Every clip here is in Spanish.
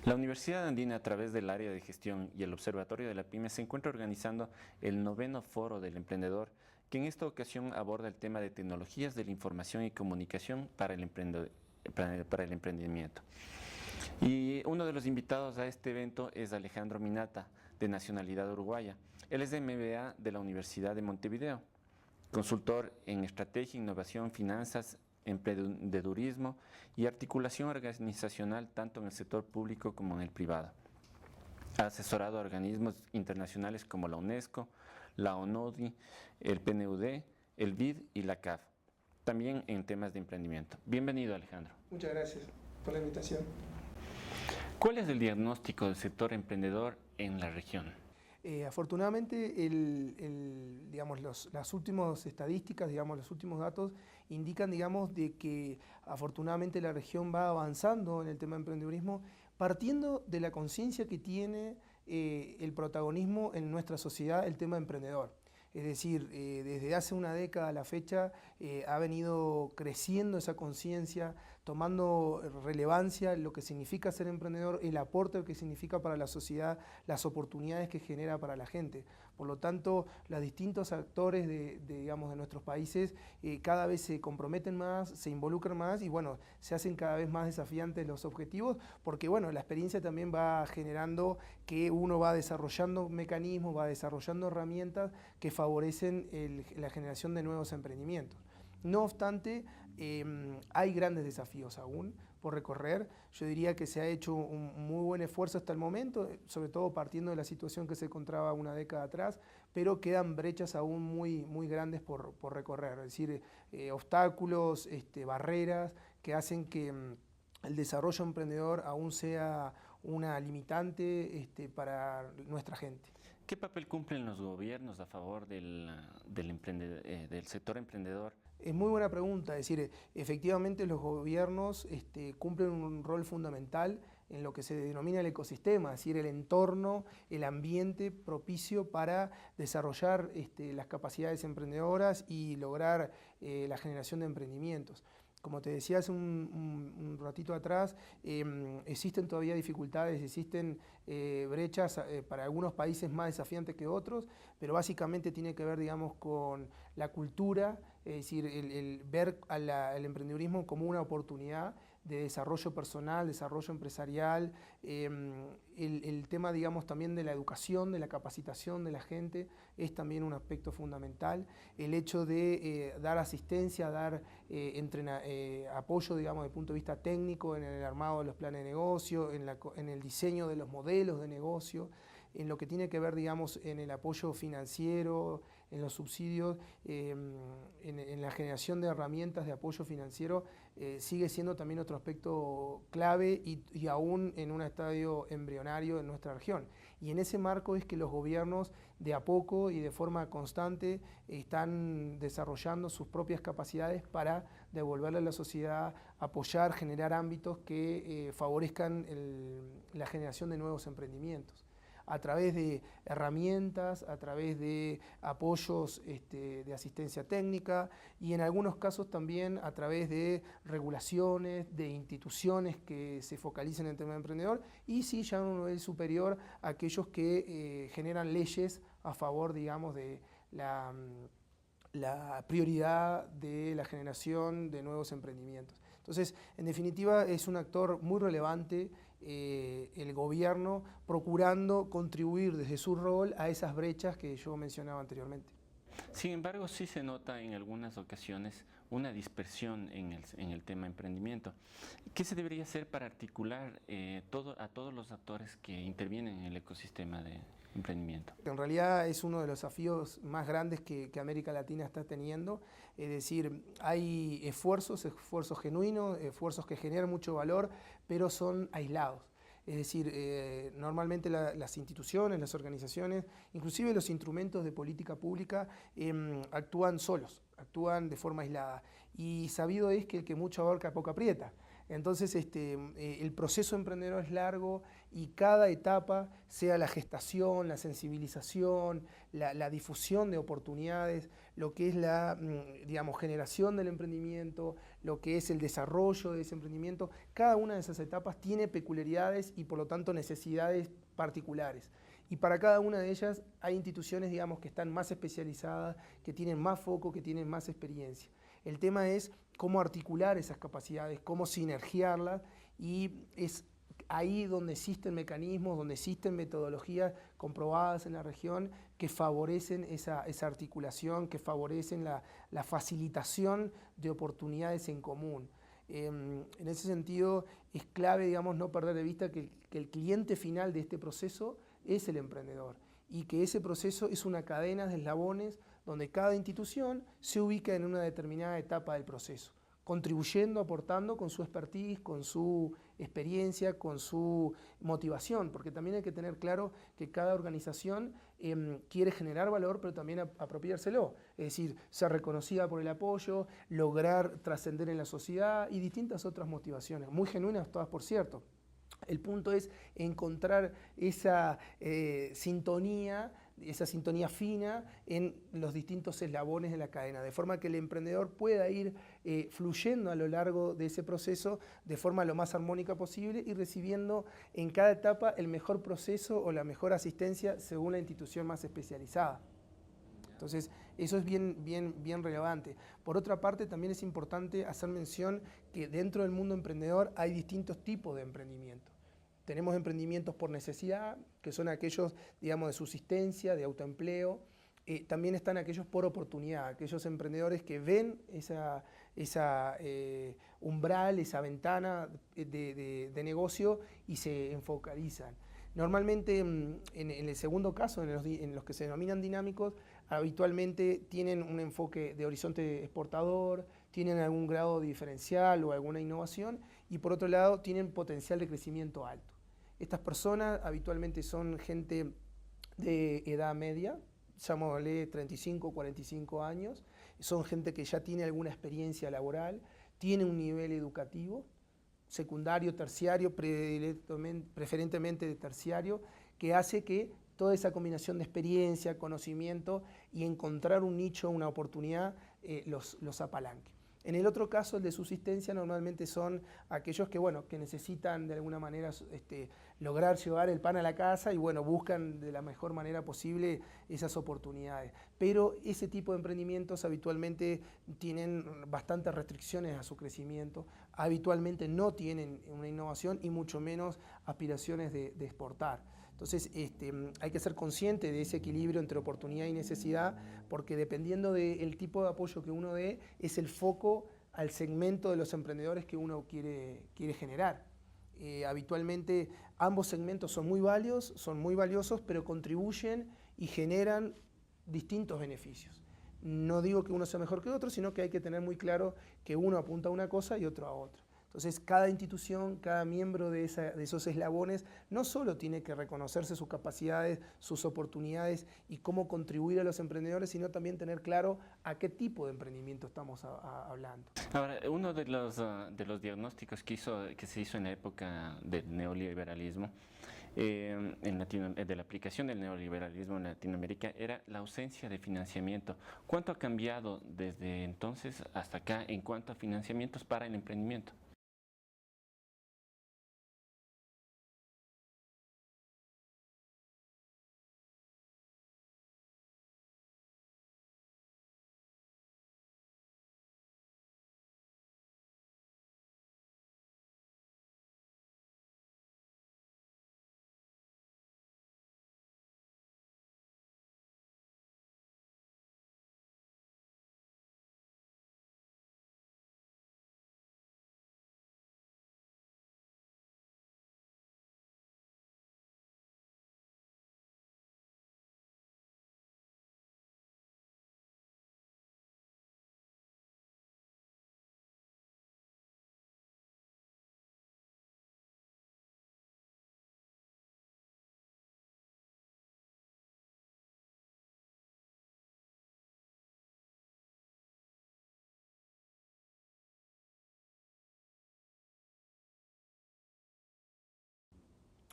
La Universidad Andina, a través del área de gestión y el Observatorio de la PYME, se encuentra organizando el 9º Foro del Emprendedor, que en esta ocasión aborda el tema de tecnologías de la información y comunicación para el emprendimiento. Y uno de los invitados a este evento es Alejandro Minata, de nacionalidad uruguaya. Él es de MBA de la Universidad de Montevideo, consultor en estrategia, innovación, finanzas, emprendedurismo y articulación organizacional tanto en el sector público como en el privado. Ha asesorado a organismos internacionales como la UNESCO, la ONUDI, el PNUD, el BID y la CAF, también en temas de emprendimiento. Bienvenido, Alejandro. Muchas gracias por la invitación. ¿Cuál es el diagnóstico del sector emprendedor en la región? Afortunadamente, las últimas estadísticas, los últimos datos indican, de que afortunadamente la región va avanzando en el tema de emprendedurismo, partiendo de la conciencia que tiene el protagonismo en nuestra sociedad el tema emprendedor. Es decir, desde hace una década a la fecha ha venido creciendo esa conciencia, tomando relevancia lo que significa ser emprendedor, el aporte que significa para la sociedad, las oportunidades que genera para la gente. Por lo tanto, los distintos actores de nuestros países cada vez se comprometen más, se involucran más y bueno, se hacen cada vez más desafiantes los objetivos, porque bueno, la experiencia también va generando que uno va desarrollando mecanismos, va desarrollando herramientas que favorecen la generación de nuevos emprendimientos. No obstante, hay grandes desafíos aún por recorrer. Yo diría que se ha hecho un muy buen esfuerzo hasta el momento, sobre todo partiendo de la situación que se encontraba una década atrás, pero quedan brechas aún muy grandes por recorrer, es decir, obstáculos, barreras que hacen que el desarrollo emprendedor aún sea una limitante para nuestra gente. ¿Qué papel cumplen los gobiernos a favor del sector emprendedor? Es muy buena pregunta, es decir, efectivamente los gobiernos cumplen un rol fundamental en lo que se denomina el ecosistema, es decir, el entorno, el ambiente propicio para desarrollar las capacidades emprendedoras y lograr la generación de emprendimientos. Como te decía hace un ratito atrás, existen todavía dificultades, existen brechas para algunos países más desafiantes que otros, pero básicamente tiene que ver, con la cultura, es decir, el ver al emprendedurismo como una oportunidad de desarrollo personal, desarrollo empresarial, el tema, también de la educación, de la capacitación de la gente, es también un aspecto fundamental. El hecho de dar asistencia, dar apoyo, desde el punto de vista técnico, en el armado de los planes de negocio, en el diseño de los modelos de negocio, en lo que tiene que ver, en el apoyo financiero, en los subsidios, en la generación de herramientas de apoyo financiero, sigue siendo también otro aspecto clave y aún en un estadio embrionario en nuestra región. Y en ese marco es que los gobiernos de a poco y de forma constante están desarrollando sus propias capacidades para devolverle a la sociedad, apoyar, generar ámbitos que favorezcan la generación de nuevos emprendimientos a través de herramientas, a través de apoyos de asistencia técnica y en algunos casos también a través de regulaciones, de instituciones que se focalicen en el tema de emprendedor y sí ya a un nivel superior a aquellos que generan leyes a favor, de la prioridad de la generación de nuevos emprendimientos. Entonces, en definitiva, es un actor muy relevante el gobierno procurando contribuir desde su rol a esas brechas que yo mencionaba anteriormente. Sin embargo, sí se nota en algunas ocasiones una dispersión en el tema emprendimiento. ¿Qué se debería hacer para articular a todos los actores que intervienen en el ecosistema de emprendimiento? En realidad es uno de los desafíos más grandes que América Latina está teniendo, es decir, hay esfuerzos genuinos, esfuerzos que generan mucho valor, pero son aislados. Es decir, normalmente las instituciones, las organizaciones, inclusive los instrumentos de política pública actúan solos, actúan de forma aislada. Y sabido es que el que mucho abarca poco aprieta. Entonces, el proceso emprendedor es largo y cada etapa, sea la gestación, la sensibilización, la difusión de oportunidades, lo que es la, digamos, generación del emprendimiento, lo que es el desarrollo de ese emprendimiento, cada una de esas etapas tiene peculiaridades y por lo tanto necesidades particulares. Y para cada una de ellas hay instituciones, digamos, que están más especializadas, que tienen más foco, que tienen más experiencia. El tema es cómo articular esas capacidades, cómo sinergiarlas, y es ahí donde existen mecanismos, donde existen metodologías comprobadas en la región que favorecen esa articulación, que favorecen la facilitación de oportunidades en común. En ese sentido es clave, digamos, no perder de vista que el cliente final de este proceso es el emprendedor y que ese proceso es una cadena de eslabones donde cada institución se ubica en una determinada etapa del proceso, contribuyendo, aportando con su expertise, con su experiencia, con su motivación, porque también hay que tener claro que cada organización quiere generar valor, pero también apropiárselo, es decir, ser reconocida por el apoyo, lograr trascender en la sociedad y distintas otras motivaciones, muy genuinas todas, por cierto. El punto es encontrar esa sintonía fina en los distintos eslabones de la cadena, de forma que el emprendedor pueda ir fluyendo a lo largo de ese proceso de forma lo más armónica posible y recibiendo en cada etapa el mejor proceso o la mejor asistencia según la institución más especializada. Entonces, eso es bien relevante. Por otra parte, también es importante hacer mención que dentro del mundo emprendedor hay distintos tipos de emprendimiento. Tenemos emprendimientos por necesidad, que son aquellos, digamos, de subsistencia, de autoempleo. También están aquellos por oportunidad, aquellos emprendedores que ven esa umbral, esa ventana de negocio y se enfocalizan. Normalmente en el segundo caso, en los que se denominan dinámicos, habitualmente tienen un enfoque de horizonte exportador, tienen algún grado diferencial o alguna innovación y por otro lado tienen potencial de crecimiento alto. Estas personas habitualmente son gente de edad media, llamémosle 35 o 45 años, son gente que ya tiene alguna experiencia laboral, tiene un nivel educativo, secundario, terciario, preferentemente de terciario, que hace que toda esa combinación de experiencia, conocimiento y encontrar un nicho, una oportunidad, los apalanque. En el otro caso, el de subsistencia, normalmente son aquellos que, bueno, que necesitan de alguna manera lograr llevar el pan a la casa y bueno, buscan de la mejor manera posible esas oportunidades. Pero ese tipo de emprendimientos habitualmente tienen bastantes restricciones a su crecimiento, habitualmente no tienen una innovación y mucho menos aspiraciones de exportar. Entonces hay que ser consciente de ese equilibrio entre oportunidad y necesidad, porque dependiendo del tipo de apoyo que uno dé, es el foco al segmento de los emprendedores que uno quiere generar. Habitualmente ambos segmentos son muy valiosos, pero contribuyen y generan distintos beneficios. No digo que uno sea mejor que otro, sino que hay que tener muy claro que uno apunta a una cosa y otro a otra. Entonces, cada institución, cada miembro de esos eslabones, no solo tiene que reconocerse sus capacidades, sus oportunidades y cómo contribuir a los emprendedores, sino también tener claro a qué tipo de emprendimiento estamos hablando. Ahora, uno de los diagnósticos que se hizo en la época del neoliberalismo, de la aplicación del neoliberalismo en Latinoamérica, era la ausencia de financiamiento. ¿Cuánto ha cambiado desde entonces hasta acá en cuanto a financiamientos para el emprendimiento?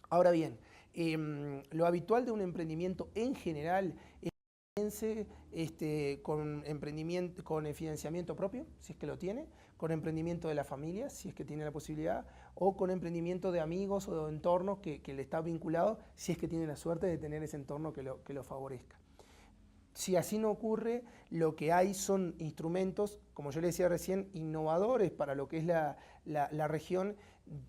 Ahora bien, lo habitual de un emprendimiento en general es que comience con el financiamiento propio, si es que lo tiene, con emprendimiento de la familia, si es que tiene la posibilidad, o con emprendimiento de amigos o de entornos que le está vinculado, si es que tiene la suerte de tener ese entorno que lo favorezca. Si así no ocurre, lo que hay son instrumentos, como yo le decía recién, innovadores para lo que es la región.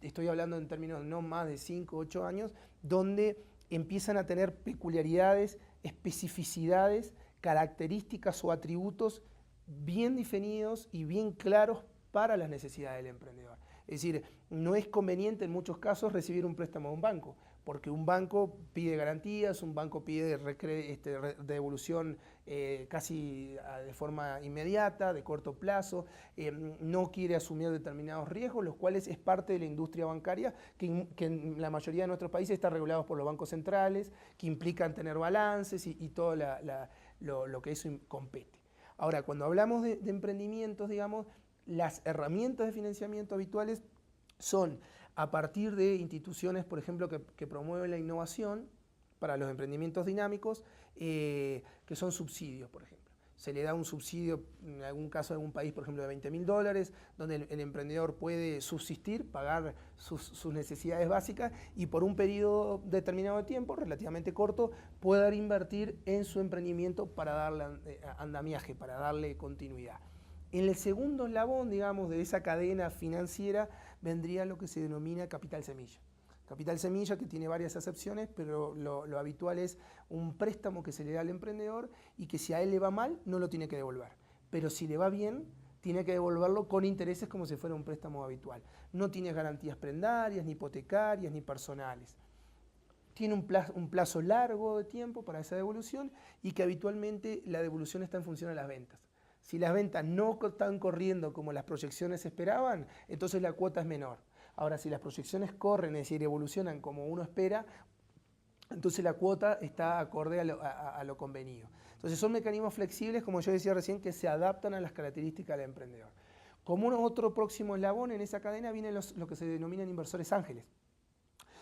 Estoy hablando en términos no más de 5 o 8 años, donde empiezan a tener peculiaridades, especificidades, características o atributos bien definidos y bien claros para las necesidades del emprendedor. Es decir, no es conveniente en muchos casos recibir un préstamo de un banco, porque un banco pide garantías, un banco pide devolución casi de forma inmediata, de corto plazo, no quiere asumir determinados riesgos, los cuales es parte de la industria bancaria que en la mayoría de nuestros países está regulado por los bancos centrales, que implican tener balances y todo lo que eso compete. Ahora, cuando hablamos de emprendimientos, digamos, las herramientas de financiamiento habituales son a partir de instituciones, por ejemplo, que promueven la innovación para los emprendimientos dinámicos, que son subsidios, por ejemplo. Se le da un subsidio, en algún caso de algún país, por ejemplo, de $20.000, donde el emprendedor puede subsistir, pagar sus necesidades básicas y por un periodo determinado de tiempo, relativamente corto, poder invertir en su emprendimiento para darle andamiaje, para darle continuidad. En el segundo eslabón, digamos, de esa cadena financiera vendría lo que se denomina capital semilla. Capital semilla que tiene varias acepciones, pero lo habitual es un préstamo que se le da al emprendedor y que si a él le va mal, no lo tiene que devolver. Pero si le va bien, tiene que devolverlo con intereses como si fuera un préstamo habitual. No tiene garantías prendarias, ni hipotecarias, ni personales. Tiene un plazo largo de tiempo para esa devolución y que habitualmente la devolución está en función de las ventas. Si las ventas no están corriendo como las proyecciones esperaban, entonces la cuota es menor. Ahora, si las proyecciones corren, es decir, evolucionan como uno espera, entonces la cuota está acorde a lo convenido. Entonces son mecanismos flexibles, como yo decía recién, que se adaptan a las características del emprendedor. Como otro próximo eslabón en esa cadena vienen lo que se denominan inversores ángeles.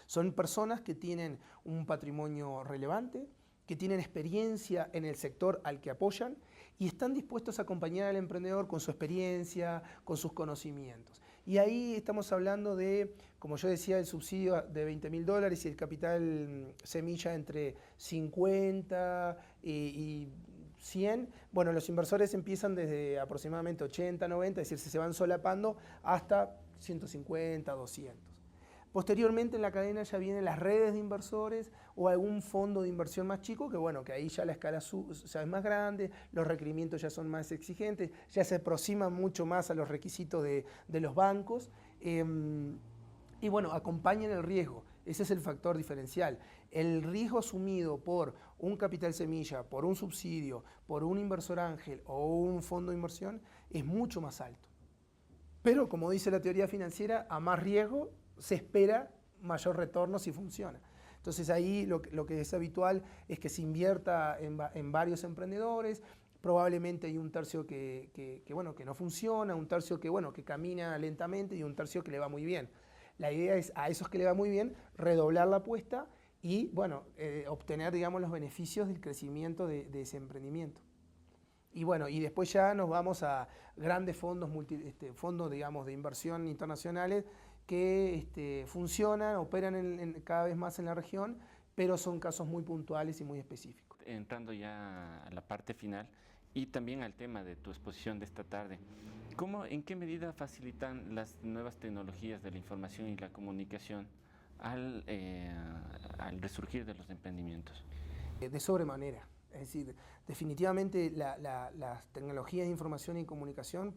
Son personas que tienen un patrimonio relevante, que tienen experiencia en el sector al que apoyan y están dispuestos a acompañar al emprendedor con su experiencia, con sus conocimientos. Y ahí estamos hablando de, como yo decía, el subsidio de $20.000 y el capital semilla entre 50 y 100. Bueno, los inversores empiezan desde aproximadamente 80, 90, es decir, se van solapando hasta 150, 200. Posteriormente en la cadena ya vienen las redes de inversores o algún fondo de inversión más chico, que bueno, que ahí ya la escala ya es más grande, los requerimientos ya son más exigentes, ya se aproximan mucho más a los requisitos de los bancos y bueno, acompañan el riesgo. Ese es el factor diferencial. El riesgo asumido por un capital semilla, por un subsidio, por un inversor ángel o un fondo de inversión es mucho más alto. Pero como dice la teoría financiera, a más riesgo se espera mayor retorno si funciona. Entonces ahí lo que es habitual es que se invierta en varios emprendedores, probablemente hay un tercio que no funciona, un tercio que camina lentamente y un tercio que le va muy bien. La idea es a esos que le va muy bien redoblar la apuesta y obtener, digamos, los beneficios del crecimiento de ese emprendimiento. Y bueno, y después ya nos vamos a grandes fondos, fondos digamos, de inversión internacionales que funcionan, operan cada vez más en la región, pero son casos muy puntuales y muy específicos. Entrando ya a la parte final y también al tema de tu exposición de esta tarde, ¿en qué medida facilitan las nuevas tecnologías de la información y la comunicación al resurgir de los emprendimientos? De sobremanera. Es decir, definitivamente las tecnologías de información y comunicación,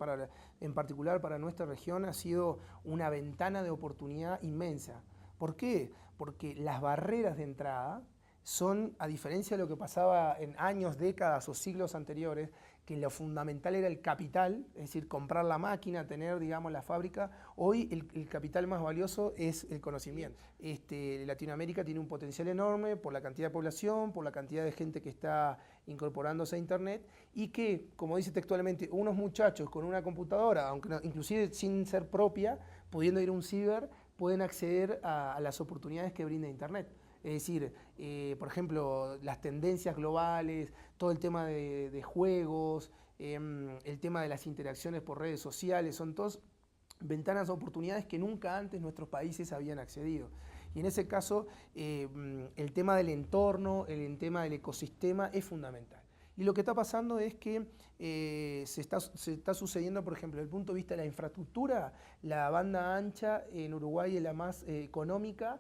en particular para nuestra región, ha sido una ventana de oportunidad inmensa. ¿Por qué? Porque las barreras de entrada son, a diferencia de lo que pasaba en años, décadas o siglos anteriores, que lo fundamental era el capital, es decir, comprar la máquina, tener, digamos, la fábrica. Hoy el capital más valioso es el conocimiento. Latinoamérica tiene un potencial enorme por la cantidad de población, por la cantidad de gente que está incorporándose a Internet y que, como dice textualmente, unos muchachos con una computadora, aunque inclusive sin ser propia, pudiendo ir a un ciber, pueden acceder a las oportunidades que brinda Internet. Es decir, por ejemplo, las tendencias globales, todo el tema de juegos, el tema de las interacciones por redes sociales, son todos ventanas de oportunidades que nunca antes nuestros países habían accedido. Y en ese caso, el tema del entorno, el tema del ecosistema es fundamental. Y lo que está pasando es que se está sucediendo, por ejemplo, desde el punto de vista de la infraestructura, la banda ancha en Uruguay es la más económica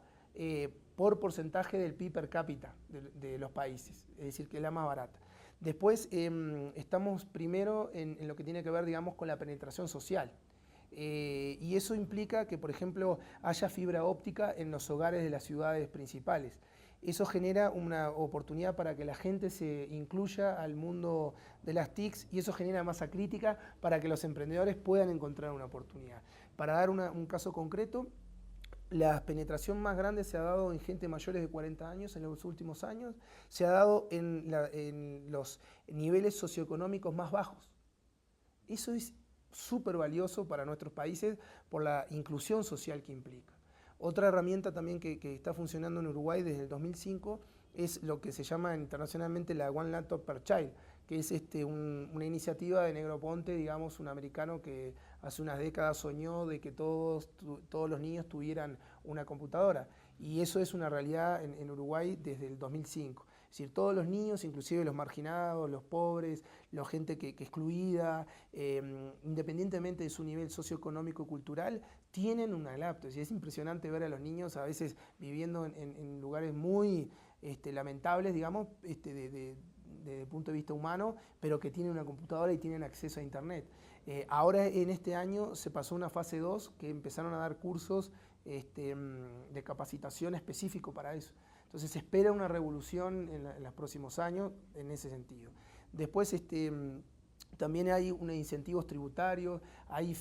por porcentaje del PIB per cápita de los países, es decir, que es la más barata. Después estamos primero en lo que tiene que ver, digamos, con la penetración social. Y eso implica que, por ejemplo, haya fibra óptica en los hogares de las ciudades principales. Eso genera una oportunidad para que la gente se incluya al mundo de las TICs y eso genera masa crítica para que los emprendedores puedan encontrar una oportunidad. Para dar un caso concreto, la penetración más grande se ha dado en gente mayores de 40 años en los últimos años, se ha dado en los niveles socioeconómicos más bajos. Eso es súper valioso para nuestros países por la inclusión social que implica. Otra herramienta también que está funcionando en Uruguay desde el 2005 es lo que se llama internacionalmente la One Laptop per Child, que es una iniciativa de Negroponte, digamos, un americano que hace unas décadas soñó de que todos los niños tuvieran una computadora. Y eso es una realidad en Uruguay desde el 2005. Es decir, todos los niños, inclusive los marginados, los pobres, la gente que excluida, independientemente de su nivel socioeconómico y cultural, tienen una laptop. Es impresionante ver a los niños a veces viviendo en lugares muy lamentables, digamos, desde el punto de vista humano, pero que tienen una computadora y tienen acceso a Internet. Ahora en este año se pasó una fase 2 que empezaron a dar cursos de capacitación específico para eso. Entonces se espera una revolución en los próximos años en ese sentido. Después también hay unos incentivos tributarios, hay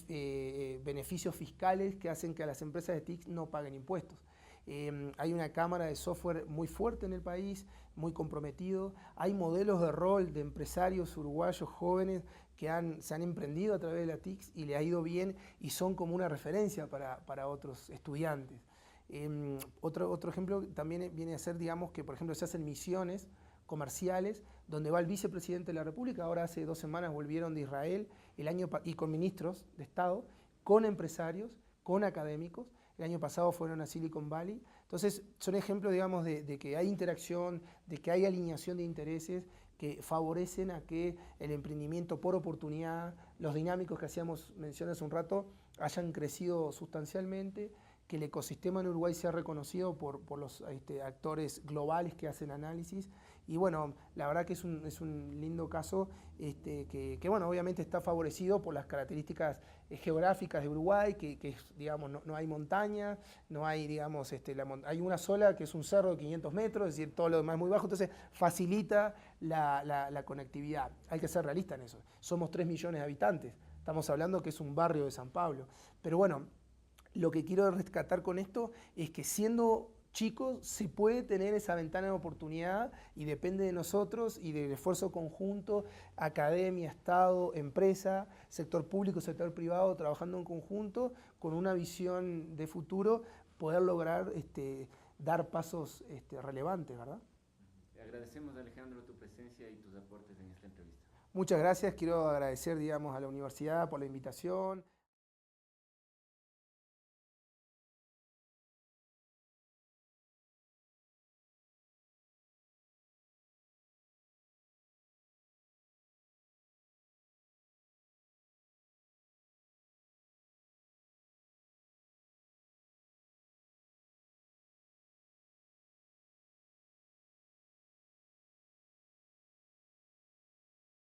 beneficios fiscales que hacen que a las empresas de TIC no paguen impuestos. Hay una cámara de software muy fuerte en el país, muy comprometido. Hay modelos de rol de empresarios uruguayos jóvenes que se han emprendido a través de la TIC y le ha ido bien y son como una referencia para otros estudiantes. Otro ejemplo también viene a ser, digamos, que por ejemplo se hacen misiones comerciales donde va el vicepresidente de la República. Ahora hace 2 semanas volvieron de Israel y con ministros de Estado, con empresarios, con académicos. El año pasado fueron a Silicon Valley. Entonces son ejemplos, digamos, de que hay interacción, de que hay alineación de intereses que favorecen a que el emprendimiento por oportunidad, los dinámicos que hacíamos mención hace un rato, hayan crecido sustancialmente, que el ecosistema en Uruguay sea reconocido por los actores globales que hacen análisis. Y bueno, la verdad que es un lindo caso que bueno, obviamente está favorecido por las características geográficas de Uruguay, que digamos, no hay montaña, no hay, digamos, hay una sola que es un cerro de 500 metros, es decir, todo lo demás es muy bajo, entonces facilita la conectividad. Hay que ser realista en eso. Somos 3 millones de habitantes, estamos hablando que es un barrio de San Pablo. Pero bueno, lo que quiero rescatar con esto es que siendo chicos se puede tener esa ventana de oportunidad y depende de nosotros y del esfuerzo conjunto, academia, Estado, empresa, sector público, sector privado, trabajando en conjunto con una visión de futuro, poder lograr dar pasos relevantes, ¿verdad? Te agradecemos, Alejandro, tu presencia y tus aportes en esta entrevista. Muchas gracias, quiero agradecer, digamos, a la universidad por la invitación.